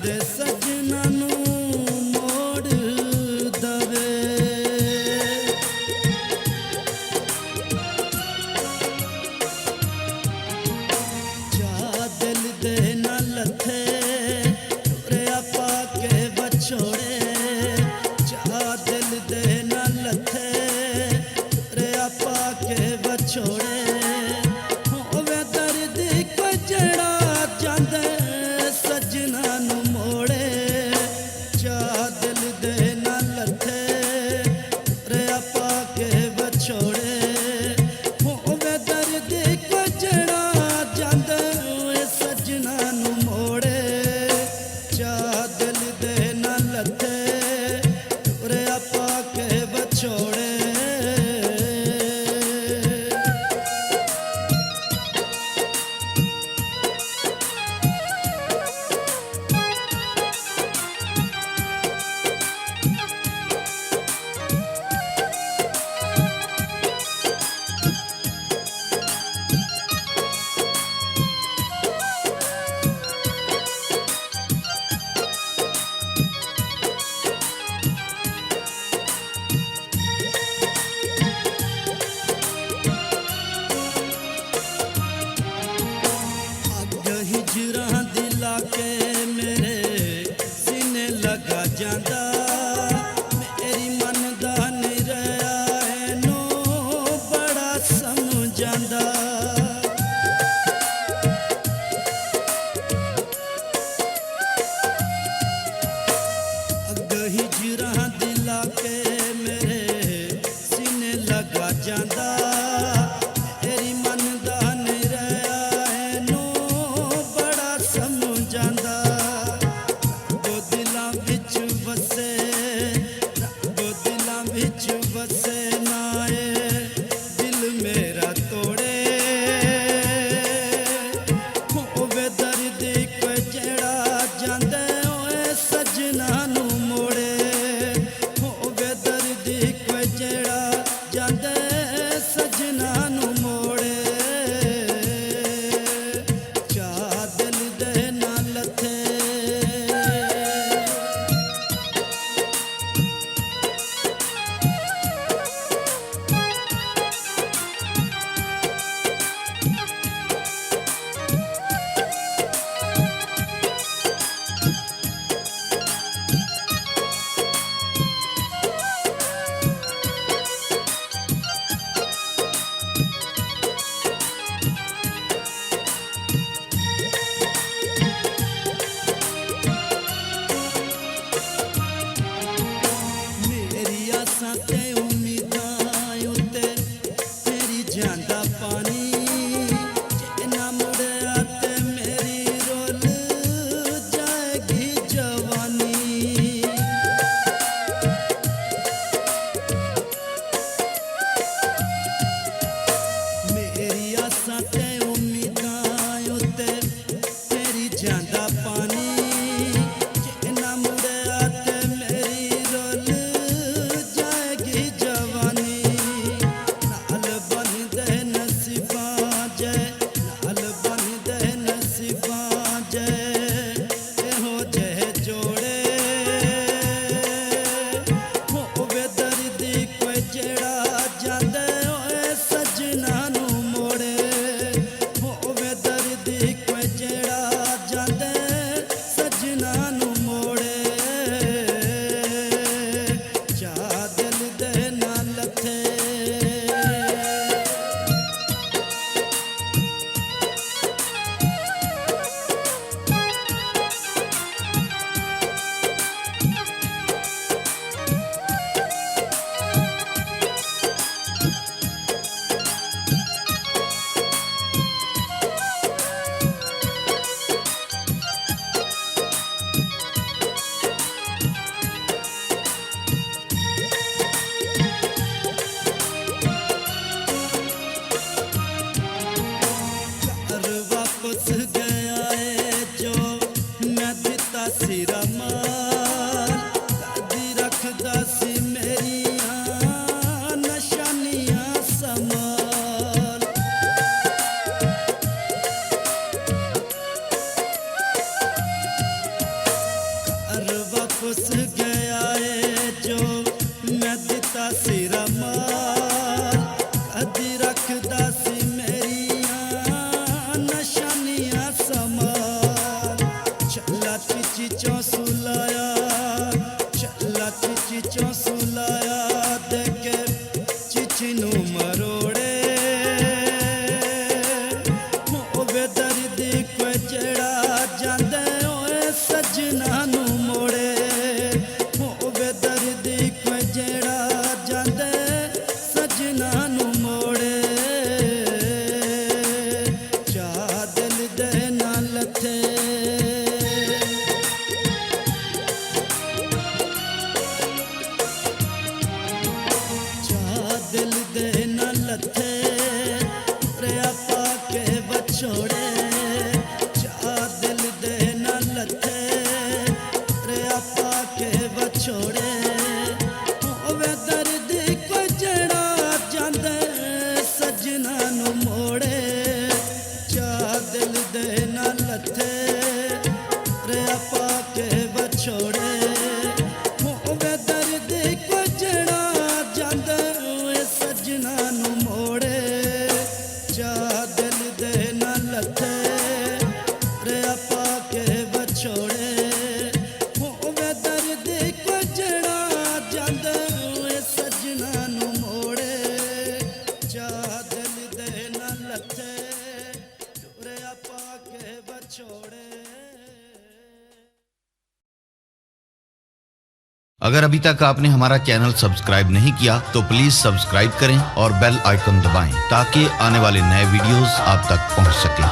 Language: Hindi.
दे सजना नू मोड़ दवे। जा दिल दे ना लथे टुरिया पाके बछोड़े। जा दिल दे ना लथे टुरिया पाके बछोड़े। होवे दर्द कोई जड़ा जांदे सजना नू मोड़े। जा दिल दे ना लथे टुरिया पाके बछोड़े। होवे दर्द कोई जड़ा जांदे सजना नू मोड़े। जा दिल दे ना लथे टुरिया पाके बछोड़े। हिजरा दिला के मेरे सीने लगा जांदा। मेरी मन दा नहीं रहा है नो बड़ा समझांदा। अग हिजरा दिला के मेरे सीने लगा जांदा। मेरी मन दा नहीं रहा है नो बड़ा समझांदा। दो दिलां विच वसे दो दिलां विच वसे नाए दिल मेरा तोड़े। होवे दर्द कोई जड़ा जांदे ओए सजना नू मोड़े। होवे दर्द कोई जड़ा जांदे सजना नू मोड़े। जा दिल दे ना लथे मेरी आसां ते उम्मीदां उत्ते तेरी जांदा पानी। जे ना मुड़िया ते मेरी रोल जाएगी जवानी। मेरी आसां ते उम्मीदां उत्ते तेरी जांदा पानी। जे ना मुड़िया ते मेरी रोल जाएगी जवानी। नाल बन दे नसीबां जे नाल बन दे नसीबां जे एहो जेह जोड़े। होवे दर्द कोई जड़ा जांदे ओए सजना नू मोड़े। होवे दर्द कोई जड़ा जांदे सजना नू मोड़े। जा दिल दे ना लथे घर वापस गया है जो मैं दिता सिरा माल। कदी रखदा सी मेरियां निशानियां संभाल। ਵਾਪਸ ਗਿਆ ਏ ਜੋ ਮੈਂ ਦਿੱਤਾ ਸੀ ਰਮਾਲ ਕਦੀ ਰੱਖਦਾ ਸੀ ਮੇਰੀਆਂ ਨਿਸ਼ਾਨੀਆਂ ਸੰਭਾਲ ਚੱਲਾ ਚੀਚੀ ਚੋਂ ਸੁਲਾਇਆ ਚੱਲਾ ਚੀਚੀ ਚੋਂ ਸੁਲਾਇਆ ਦੇ ਕੇ ਚੀਚੀ ਨੂੰ ਮਰੋੜੇ ਹੋਵੇ ਦਰਦੀ ਕੋਈ ਜਿਹੜਾ ਜਾਂਦੇ ਓਏ ਸਜਣਾ ਨੂੰ ਮੋੜੇ ਹੋਵੇ ਦਰਦੀ ਕੋਈ ਜਿਹੜਾ ਜਾਂਦੇ ਸਜਣਾ ਨੂੰ ਮੋੜੇ ਚਾਹ ਦਿਲ ਦੇ ਨਾਲ ਲੱਥੇ ਦਿਲ ਦੇ ਨਾਲ ਲੱਥੇ ਰਿਆ ਪਾ ਕੇ ਵਿਛੋੜੇ ਚਾਹ ਦਿਲ ਦੇ ਨਾਲ ਲੱਥੇ ਰਿਆ ਪਾ ਕੇ ਵਿਛੋੜੇ ਹੋਵੇ ਦਰਦ ਕੋਈ ਜਿਹੜਾ ਜਾਂਦੇ ਸਜਣਾ ਨੂੰ ਮੋੜੇ ਚਾਹ ਦਿਲ ਦੇ ਨਾਲ ਲੱਥੇ ਰਿਆ ਪਾ ਕੇ ਵਿਛੋੜੇ ਹੋਵੇ ਦਰਦ ਕੋਈ ਜਿਹੜਾ ਜਾਂਦੇ ਸਜਣਾ ਨੂੰ ਮੋੜੇ ਚਾਹ ਦਿਲ ਦੇ ਨਾਲ ਲੱਥੇ ਰਿਆ ਪਾ ਕੇ ਵਿਛੋੜੇ ਹੋਵੇ ਦਰਦ ਕੋਈ ਜਿਹੜਾ ਜਾਂਦੇ ਸਜਣਾ ਨੂੰ ਮੋੜੇ ਚਾਹ ਦਿਲ ਦੇ ਨਾਲ ਲੱਥੇ ਰਿਆ ਪਾ ਕੇ ਵਿਛੋੜੇ। अगर अभी तक आपने हमारा चैनल सब्सक्राइब नहीं किया तो प्लीज सब्सक्राइब करें और बेल आइकन दबाएं ताकि आने वाले नए वीडियोस आप तक पहुंच सकें।